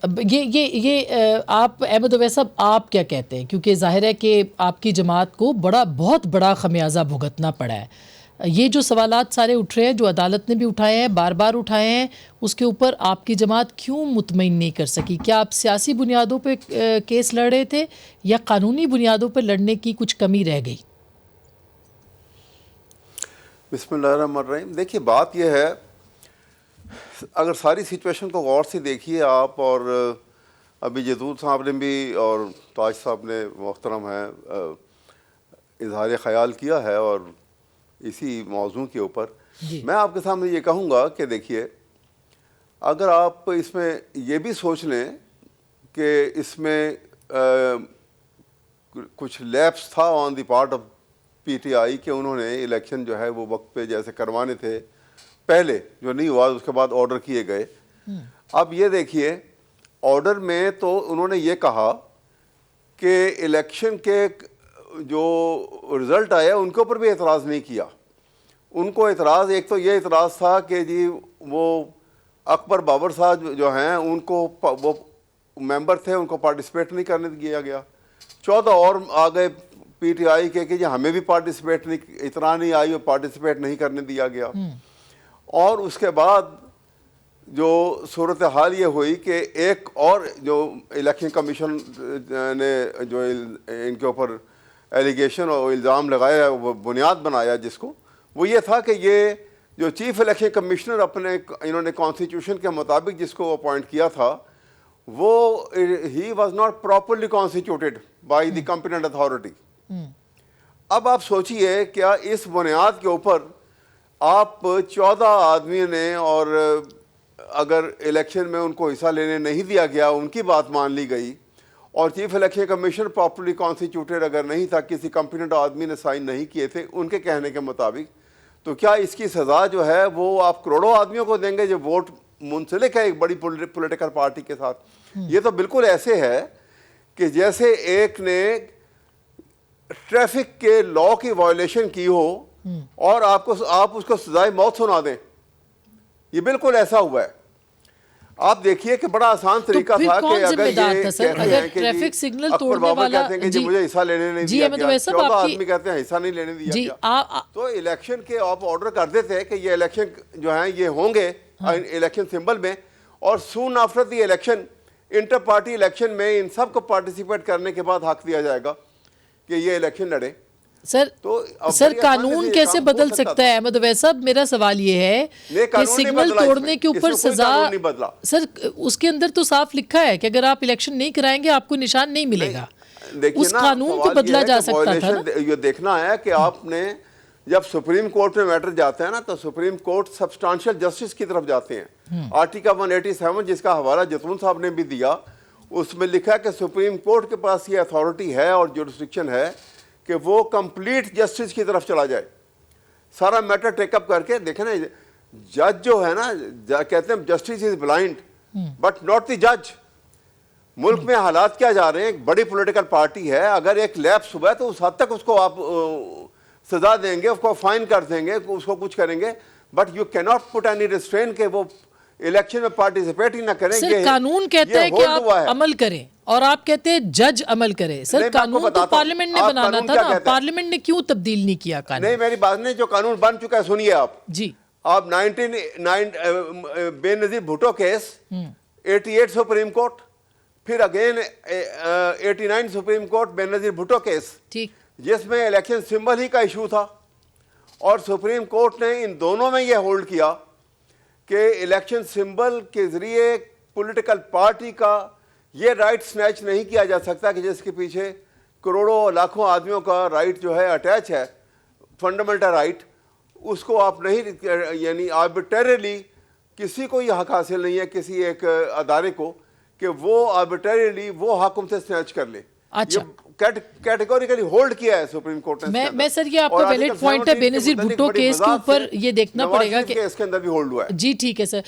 अब ये आप अहमद ओवैस साहब, आप क्या कहते हैं? क्योंकि जाहिर है कि आपकी जमात को बहुत बड़ा खमियाजा भुगतना पड़ा है। ये जो सवालात सारे उठ रहे हैं, जो अदालत ने भी उठाए हैं, बार बार उठाए हैं, उसके ऊपर आपकी जमात क्यों मुतमईन नहीं कर सकी? क्या आप सियासी बुनियादों पे केस लड़ रहे थे या कानूनी बुनियादों पे लड़ने की कुछ कमी रह गई? बिस्मिल्लाहिर्रहमानिर्रहीम। देखिए, बात यह है, अगर सारी सिचुएशन को गौर से देखिए आप, और अभी जदूद साहब ने भी और ताज साहब ने मोहतरम है इजहार ख्याल किया है और इसी मौजू के ऊपर मैं आपके सामने ये कहूँगा कि देखिए, अगर आप इसमें ये भी सोच लें कि इसमें कुछ लैप्स था on the part of PTI कि उन्होंने इलेक्शन जो है वो वक्त पे जैसे करवाने थे, पहले जो नहीं हुआ उसके बाद ऑर्डर किए गए। अब ये देखिए, ऑर्डर में तो उन्होंने ये कहा कि इलेक्शन के जो रिज़ल्ट आया उनके ऊपर भी एतराज़ नहीं किया। उनको एतराज़, एक तो ये एतराज़ था कि जी वो अकबर बाबर साहब जो हैं उनको, वो मेंबर थे, उनको पार्टिसिपेट नहीं करने दिया गया। 14 और आ गए पीटीआई के कि जी हमें भी पार्टिसिपेट नहीं, इतना नहीं आई और पार्टिसिपेट नहीं करने दिया गया। और उसके बाद जो सूरत हाल ये हुई कि एक और जो इलेक्शन कमीशन ने जो इनके ऊपर एलिगेशन और इल्ज़ाम लगाया, वो बुनियाद बनाया जिसको, वो ये था कि ये जो चीफ इलेक्शन कमिश्नर अपने इन्होंने कॉन्स्टिट्यूशन के मुताबिक जिसको अपॉइंट किया था, वो he was not properly constituted by the competent authority. अब आप सोचिए, क्या इस बुनियाद के ऊपर आप 14 आदमी ने, और अगर इलेक्शन में उनको हिस्सा लेने नहीं दिया गया, उनकी बात मान ली गई, और chief election commission properly constituted अगर नहीं था, किसी कॉम्पिटेंट आदमी ने साइन नहीं किए थे उनके कहने के मुताबिक, तो क्या इसकी सज़ा जो है वो आप करोड़ों आदमियों को देंगे जो वोट मुंसलिक है एक बड़ी पॉलिटिकल पार्टी के साथ? ये तो बिल्कुल ऐसे है कि जैसे एक ने ट्रैफिक के लॉ की वायलेशन की हो और आप उसको सजाए मौत सुना दें। ये बिल्कुल ऐसा हुआ है। आप देखिए कि बड़ा आसान तरीका था कि अगर ये ट्रैफिक सिग्नल तोड़ने वाला कहते हैं कि जी मुझे हिस्सा लेने नहीं दिया गया, 14 आदमी कहते हैं हिस्सा नहीं लेने दिया गया, तो इलेक्शन के आप ऑर्डर कर देते हैं कि ये इलेक्शन जो है ये होंगे इलेक्शन सिंबल में, और soon after the election inter party election में इन सबको पार्टिसिपेट करने के बाद हक दिया जाएगा कि ये इलेक्शन लड़े। सर कानून कैसे बदल सकता है अहमद ओवैस साहब? मेरा सवाल ये है कि सिग्नल तोड़ने के ऊपर सजा, सर उसके अंदर तो साफ लिखा है कि अगर आप इलेक्शन नहीं कराएंगे आपको निशान नहीं मिलेगा। उस कानून को बदला जा सकता था ना? ये देखना है कि आपने जब सुप्रीम कोर्ट में मैटर जाते हैं ना, तो सुप्रीम कोर्ट सब्सटेंशियल जस्टिस की तरफ जाते हैं। आर्टिकल 187 जिसका हवाला जतून साहब ने भी दिया, उसमें लिखा है कि सुप्रीम कोर्ट के पास ये अथॉरिटी है और जुरिस्डिक्शन है कि वो कंप्लीट जस्टिस की तरफ चला जाए, सारा मैटर टेकअप करके। देखें ना, जज जो है ना, कहते हैं justice is blind but not the जज। मुल्क में हालात क्या जा रहे हैं, एक बड़ी पॉलिटिकल पार्टी है, अगर एक लैप्स हुआ है तो उस हद तक उसको आप सजा देंगे, उसको फाइन कर देंगे, उसको कुछ करेंगे, but you cannot put any restrain के वो इलेक्शन में पार्टिसिपेट ही ना करें। सर कानून कहता है कि आप अमल करें और आप कहते हैं जज अमल करे। सर कानून तो पार्लियामेंट ने बनाना था ना, पार्लियामेंट ने क्यों तब्दील नहीं किया कानून? नहीं, मेरी बात नहीं, जो कानून बन चुका है सुनिए आप जी। आप 1999 Benazir Bhutto case, 88 supreme court, फिर again 89 supreme court Benazir Bhutto case, ठीक, जिसमें इलेक्शन सिंबल ही का इशू था, और सुप्रीम कोर्ट ने इन दोनों में यह होल्ड किया कि इलेक्शन सिंबल के जरिए पॉलिटिकल पार्टी का ये राइट स्नैच नहीं किया जा सकता कि जिसके पीछे करोड़ों लाखों आदमियों का राइट जो है अटैच है, फंडामेंटल राइट, उसको आप नहीं, यानी आर्बिट्रेरली किसी को यह हक हासिल नहीं है किसी एक अदारे को कि वो आर्बिट्रेरली वो हक उनसे स्नैच कर ले। अच्छा, कैटेगोरिकली होल्ड किया है सुप्रीम कोर्ट ने। मैं सर ये आपका वैलिड पॉइंट है बेनजीर भुट्टो केस के ऊपर ये देखना पड़ेगा कि इसके अंदर भी होल्ड हुआ है। जी ठीक है सर।